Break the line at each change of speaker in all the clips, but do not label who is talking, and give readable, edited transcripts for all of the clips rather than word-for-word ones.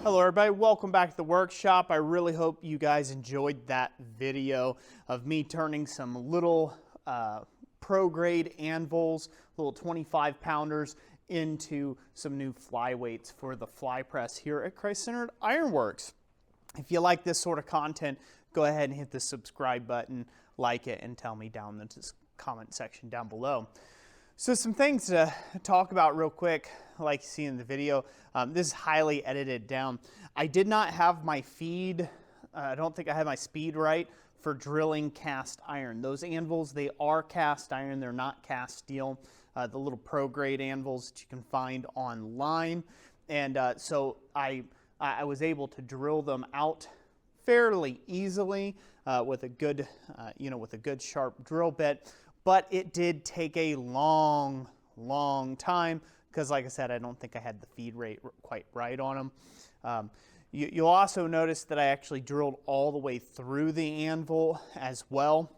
Hello everybody, welcome back to the workshop. I really hope you guys enjoyed that video of me turning some little pro grade anvils, little 25 pounders, into some new flyweights for the Flypress here at Christ-Centered Ironworks. If you like this sort of content, go ahead and hit the subscribe button, like it, and tell me down in the comment section down below. So some things to talk about real quick, like you see in the video. This is highly edited down. I did not have my feed, I don't think I had my speed right for drilling cast iron. Those anvils, they are cast iron, they're not cast steel. The little pro grade anvils that you can find online. And so I was able to drill them out fairly easily with a good, with a good sharp drill bit. But it did take a long time because, like I said, I don't think I had the feed rate quite right on them. You'll also notice that I actually drilled all the way through the anvil as well.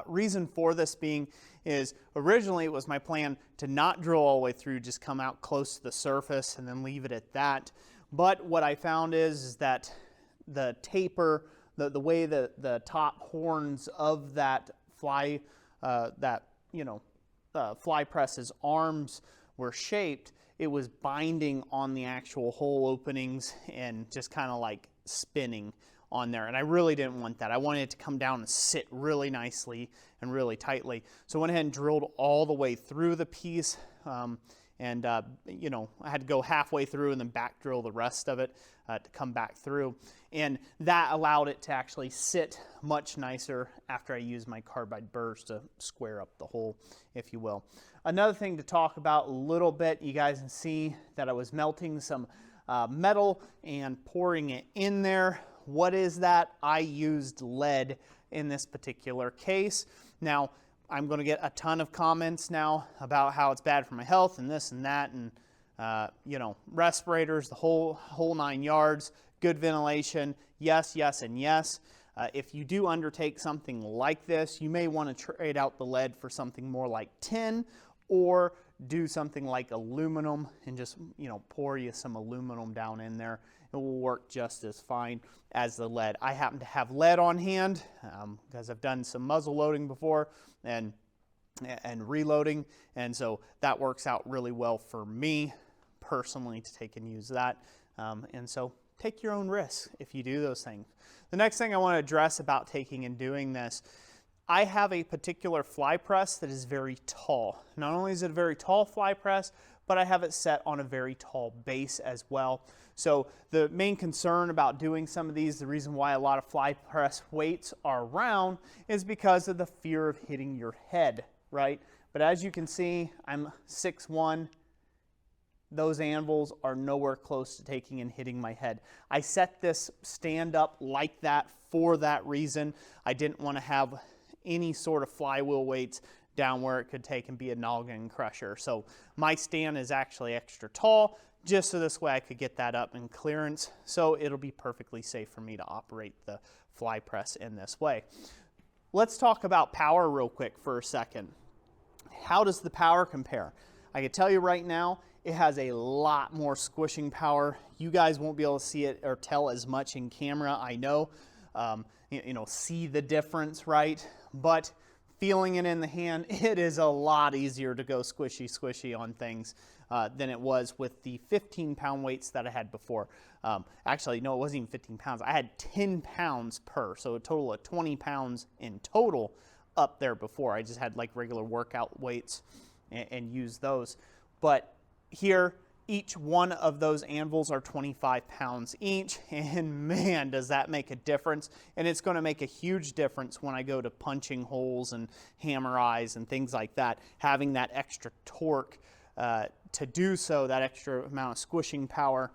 Reason for this being is originally it was my plan to not drill all the way through, just come out close to the surface and then leave it at that. But what I found is that the taper, the way that the top horns of that Flypress's arms were shaped, it was binding on the actual hole openings and just kind of like spinning on there. And I really didn't want that. I wanted it to come down and sit really nicely and really tightly. So I went ahead and drilled all the way through the piece. I had to go halfway through and then back drill the rest of it to come back through. And that allowed it to actually sit much nicer after I used my carbide burrs to square up the hole, if you will. Another thing to talk about a little bit, you guys can see that I was melting some metal and pouring it in there. What is that? I used lead in this particular case. Now, I'm going to get a ton of comments now about how it's bad for my health and this and that and, respirators, the whole 9 yards, good ventilation, yes, yes, and yes. If you do undertake something like this, you may want to trade out the lead for something more like tin or do something like aluminum and just, pour you some aluminum down in there. It will work just as fine as the lead. I happen to have lead on hand because I've done some muzzle loading before and reloading, and so that works out really well for me personally to take and use that. And so take your own risks if you do those things. The next thing I want to address about taking and doing this, I have a particular fly press that is very tall. Not only is it a very tall fly press, but I have it set on a very tall base as well. So the main concern about doing some of these, the reason why a lot of fly press weights are round, is because of the fear of hitting your head, right? But as you can see, I'm 6'1". Those anvils are nowhere close to taking and hitting my head. I set this stand up like that for that reason. I didn't want to have any sort of flywheel weights down where it could take and be a noggin crusher. So my stand is actually extra tall, just so this way I could get that up in clearance. So it'll be perfectly safe for me to operate the fly press in this way. Let's talk about power real quick for a second. How does the power compare? I can tell you right now, it has a lot more squishing power. You guys won't be able to see it or tell as much in camera, I know. See the difference, right? But feeling it in the hand, it is a lot easier to go squishy on things than it was with the 15-pound weights that I had before. Actually, no, it wasn't even 15 pounds. I had 10 pounds per, so a total of 20 pounds in total up there before. I just had like regular workout weights and used those. But here, each one of those anvils are 25 pounds each, and man, does that make a difference. And it's going to make a huge difference when I go to punching holes and hammer eyes and things like that. Having that extra torque to do so, that extra amount of squishing power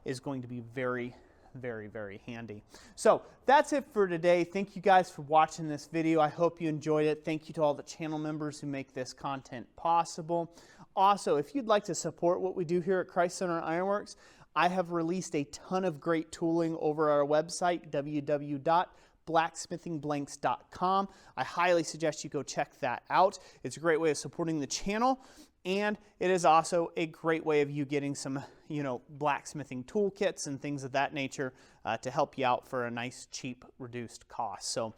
is going to be very, very, very handy. So that's it for today. Thank you guys for watching this video. I hope you enjoyed it. Thank you to all the channel members who make this content possible. Also, if you'd like to support what we do here at Christ-Centered Ironworks, I have released a ton of great tooling over our website, www blacksmithingblanks.com. I highly suggest you go check that out. It's a great way of supporting the channel, and it is also a great way of you getting some, blacksmithing toolkits and things of that nature to help you out for a nice, cheap, reduced cost. So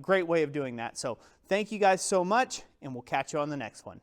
great way of doing that. So thank you guys so much, and we'll catch you on the next one.